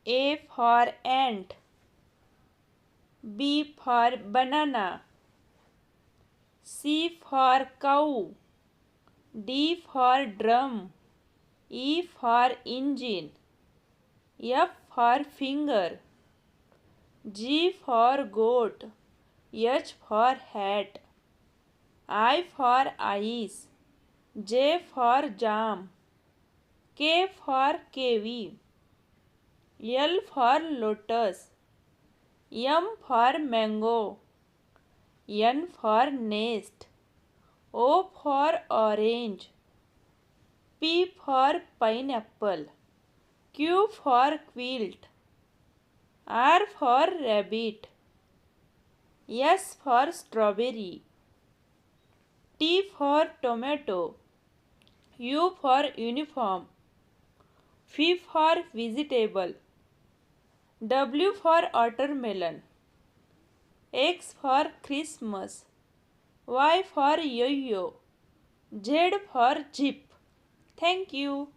A for ant. B for banana. C for cow. D for drum. E for engine. F for finger. G for goat. H for hat. I for ice. J for jam. K for kiwi. L for lotus. M for mango. N for nest. O for orange. P for pineapple. Q for quilt. R for rabbit. S for strawberry. T for tomato. U for uniform. V for vegetable. W for watermelon. X for Christmas. Y for yo-yo. Z for zip. Thank you.